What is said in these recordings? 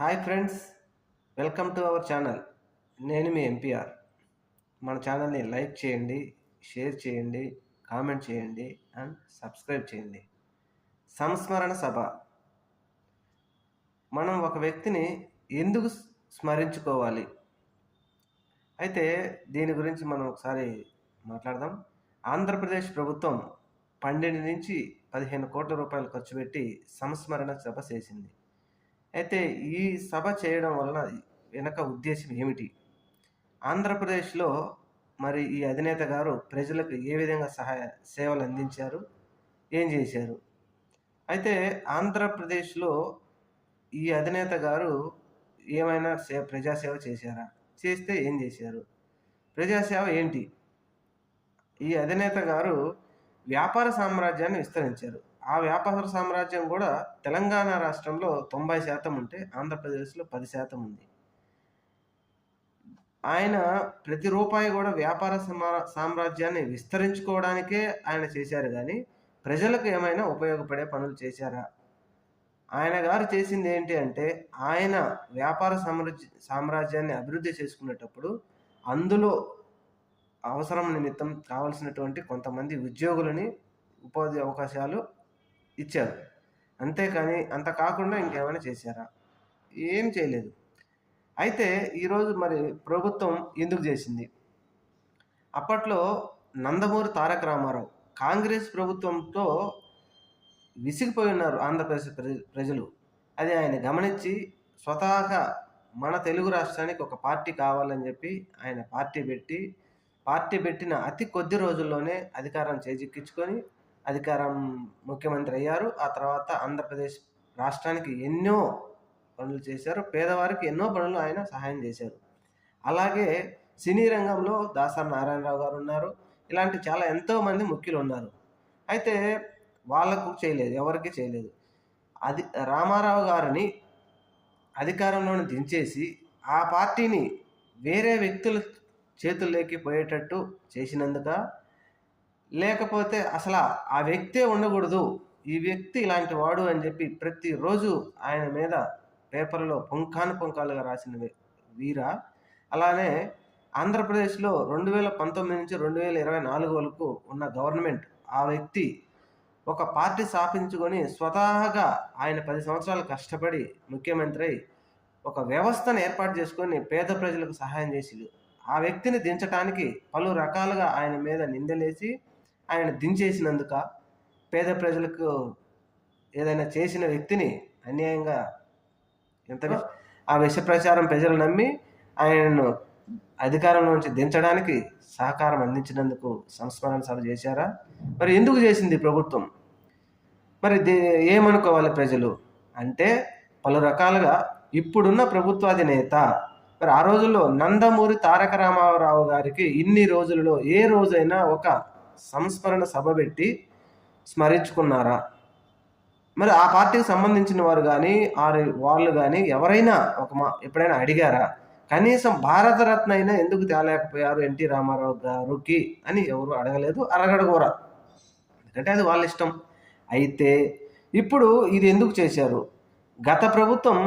Hi friends, welcome to our channel. నేను మీ MPR. మన ఛానల్ని లైక్ చేయండి, షేర్ చేయండి, కామెంట్ చేయండి అండ్ సబ్స్క్రైబ్ చేయండి. సంస్మరణ సభ. మనం ఒక వ్యక్తిని ఎందుకు స్మరించుకోవాలి? అయితే దీని గురించి మనం ఒకసారి మాట్లాడదాం. ఆంధ్రప్రదేశ్ ప్రభుత్వం 12 నుంచి 15 కోట్ల రూపాయలు ఖర్చు పెట్టి సంస్మరణ సభ చేసింది. అయితే ఈ సభ చేయడం వలన వెనక ఉద్దేశం ఏమిటి? ఆంధ్రప్రదేశ్లో మరి ఈ అధినేత గారు ప్రజలకు ఏ విధంగా సేవలు అందించారు, ఏం చేశారు? అయితే ఆంధ్రప్రదేశ్లో ఈ అధినేత గారు ఏమైనా ప్రజాసేవ చేశారా? చేస్తే ఏం చేశారు? ప్రజాసేవ ఏంటి? ఈ అధినేత గారు వ్యాపార సామ్రాజ్యాన్ని విస్తరించారు. ఆ వ్యాపార సామ్రాజ్యం కూడా తెలంగాణ రాష్ట్రంలో 90% ఉంటే ఆంధ్రప్రదేశ్లో 10% ఉంది. ఆయన ప్రతి రూపాయి కూడా వ్యాపార సామ్రాజ్యాన్ని విస్తరించుకోవడానికే ఆయన చేశారు కానీ ప్రజలకు ఏమైనా ఉపయోగపడే పనులు చేశారా? ఆయన గారు చేసింది ఏంటి అంటే, ఆయన వ్యాపార సామ్రాజ్యాన్ని అభివృద్ధి చేసుకునేటప్పుడు అందులో అవసరం నిమిత్తం కావలసినటువంటి కొంతమంది ఉద్యోగులని ఉపాధి అవకాశాలు ఇచ్చారు. అంతేకాని అంత కాకుండా ఇంకేమైనా చేశారా? ఏం చేయలేదు. అయితే ఈరోజు మరి ప్రభుత్వం ఎందుకు చేసింది? అప్పట్లో నందమూరి తారక రామారావు కాంగ్రెస్ ప్రభుత్వంతో విసిగిపోయి ఉన్నారు ఆంధ్రప్రదేశ్ ప్రజలు. అది ఆయన గమనించి స్వతహాగా మన తెలుగు రాష్ట్రానికి ఒక పార్టీ కావాలని చెప్పి ఆయన పార్టీ పెట్టిన అతి కొద్ది రోజుల్లోనే అధికారం చేజిక్కించుకొని ముఖ్యమంత్రి అయ్యారు. ఆ తర్వాత ఆంధ్రప్రదేశ్ రాష్ట్రానికి ఎన్నో పనులు చేశారు. పేదవారికి ఎన్నో పనులు ఆయన సహాయం చేశారు. అలాగే సినీ రంగంలో దాసరి నారాయణరావు గారు ఉన్నారు. ఇలాంటి చాలా ఎంతోమంది ముఖ్యులు ఉన్నారు. అయితే వాళ్ళకు చేయలేదు, ఎవరికి చేయలేదు. రామారావు గారిని అధికారంలోని దించేసి ఆ పార్టీని వేరే వ్యక్తుల చేతుల్లోకి పోయేటట్టు చేసినందుక, లేకపోతే అసలు ఆ వ్యక్తే ఉండకూడదు, ఈ వ్యక్తి ఇలాంటి వాడు అని చెప్పి ప్రతిరోజు ఆయన మీద పేపర్లో పుంఖానుపుంఖాలుగా రాసిన వీరా? అలానే ఆంధ్రప్రదేశ్లో 2019 నుంచి 2024 వరకు ఉన్న గవర్నమెంట్, ఆ వ్యక్తి ఒక పార్టీ స్థాపించుకొని స్వతహాగా ఆయన 10 సంవత్సరాలు కష్టపడి ముఖ్యమంత్రి ఒక వ్యవస్థను ఏర్పాటు చేసుకొని పేద ప్రజలకు సహాయం చేసి ఆ వ్యక్తిని దించడానికి పలు రకాలుగా ఆయన మీద నిందలేసి ఆయన దించేసినందుక, పేద ప్రజలకు ఏదైనా చేసిన వ్యక్తిని అన్యాయంగా ఆ విష ప్రచారం ప్రజలు నమ్మి ఆయనను అధికారంలో నుంచి దించడానికి సహకారం అందించినందుకు సంస్మరణ సభ చేశారా? మరి ఎందుకు చేసింది ప్రభుత్వం? మరి ఏమనుకోవాలి ప్రజలు అంటే, పలు రకాలుగా ఇప్పుడున్న ప్రభుత్వాధినేత మరి ఆ రోజుల్లో నందమూరి తారక రామారావు గారికి ఇన్ని రోజులలో ఏ రోజైనా ఒక సంస్మరణ సభ పెట్టి స్మరించుకున్నారా? మరి ఆ పార్టీకి సంబంధించిన వారు కానీ వాళ్ళు కానీ ఎవరైనా ఎప్పుడైనా అడిగారా? కనీసం భారతరత్న అయినా ఎందుకు తేలేకపోయారు ఎన్టీ రామారావు గారికి అని ఎవరు అడగలేదు, అడగడగోరా. ఎందుకంటే అది వాళ్ళ ఇష్టం. అయితే ఇప్పుడు ఇది ఎందుకు చేశారు? గత ప్రభుత్వం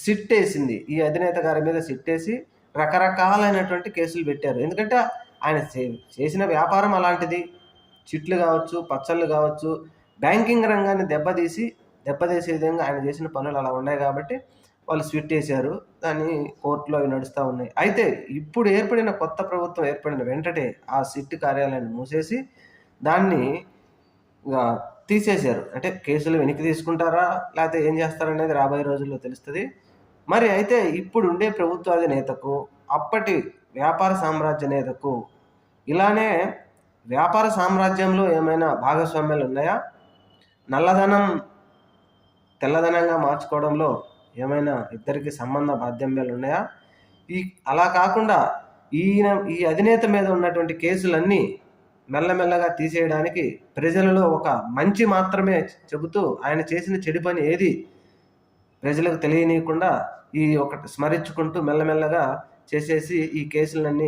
సిట్ వేసింది, ఈ అధినేత గారి మీద సిట్ వేసి రకరకాలైనటువంటి కేసులు పెట్టారు. ఎందుకంటే ఆయన చేసిన వ్యాపారం అలాంటిది. చిట్లు కావచ్చు, పచ్చళ్ళు కావచ్చు, బ్యాంకింగ్ రంగాన్ని దెబ్బతీసే విధంగా ఆయన చేసిన పనులు అలా ఉన్నాయి కాబట్టి వాళ్ళు స్విట్ వేశారు. దాన్ని కోర్టులో అవి నడుస్తూ ఉన్నాయి. అయితే ఇప్పుడు కొత్త ప్రభుత్వం ఏర్పడిన వెంటనే ఆ సిట్ కార్యాలయాన్ని మూసేసి దాన్ని తీసేశారు. అంటే కేసులు వెనక్కి తీసుకుంటారా లేకపోతే ఏం చేస్తారనేది రాబోయే రోజుల్లో తెలుస్తుంది. మరి అయితే ఇప్పుడు ఉండే ప్రభుత్వాధినేతకు, అప్పటి వ్యాపార సామ్రాజ్య నేతకు ఇలానే వ్యాపార సామ్రాజ్యంలో ఏమైనా భాగస్వామ్యాలు ఉన్నాయా? నల్లధనం తెల్లధనంగా మార్చుకోవడంలో ఏమైనా ఇద్దరికి సంబంధ బాధ్యతలు ఉన్నాయా? అలా కాకుండా ఈ అధినేత మీద ఉన్నటువంటి కేసులన్నీ మెల్లమెల్లగా తీసేయడానికి ప్రజలలో ఒక మంచి మాత్రమే చెబుతూ ఆయన చేసిన చెడు పని ఏది ప్రజలకు తెలియనీయకుండా ఒకటి స్మరించుకుంటూ మెల్లమెల్లగా చేసేసి ఈ కేసులన్నీ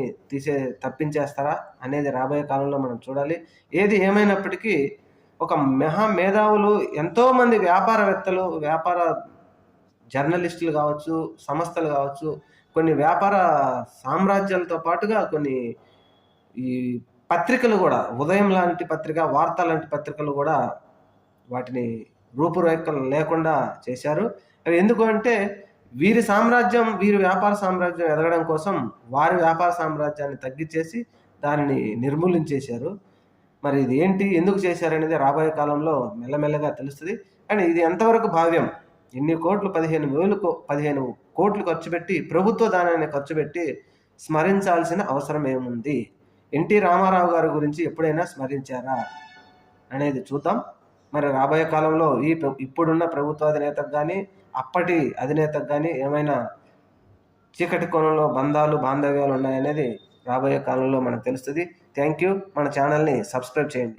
తప్పించేస్తారా అనేది రాబోయే కాలంలో మనం చూడాలి. ఏది ఏమైనప్పటికీ ఒక మేధావులు, ఎంతోమంది వ్యాపారవేత్తలు, వ్యాపార జర్నలిస్టులు కావచ్చు, సంస్థలు కావచ్చు, కొన్ని వ్యాపార సామ్రాజ్యాలతో పాటుగా కొన్ని ఈ పత్రికలు కూడా, ఉదయం లాంటి పత్రిక, వార్త లాంటి పత్రికలు కూడా వాటిని రూపురేఖలు లేకుండా చేశారు. అవి ఎందుకు అంటే వీరి సామ్రాజ్యం, వీరి వ్యాపార సామ్రాజ్యం ఎదగడం కోసం వారి వ్యాపార సామ్రాజ్యాన్ని తగ్గించేసి దానిని నిర్మూలించేశారు. మరి ఇది ఏంటి, ఎందుకు చేశారనేది రాబోయే కాలంలో మెల్లమెల్లగా తెలుస్తుంది. కానీ ఇది ఎంతవరకు భావ్యం? ఇన్ని కోట్లు, 15 కోట్లు ఖర్చు పెట్టి, ప్రభుత్వ దానాన్ని ఖర్చు పెట్టి స్మరించాల్సిన అవసరం ఏముంది? ఎన్టీ రామారావు గారి గురించి ఎప్పుడైనా స్మరించారా అనేది చూద్దాం. మరి రాబోయే కాలంలో ఇప్పుడున్న ప్రభుత్వ అధినేతకు కానీ, అప్పటి అధినేతకు కానీ ఏమైనా చీకటి కోణంలో బంధాలు, బాంధవ్యాలు ఉన్నాయనేది రాబోయే కాలంలో మనకు తెలుస్తుంది. Thank you. మన ఛానల్ని సబ్స్క్రైబ్ చేయండి.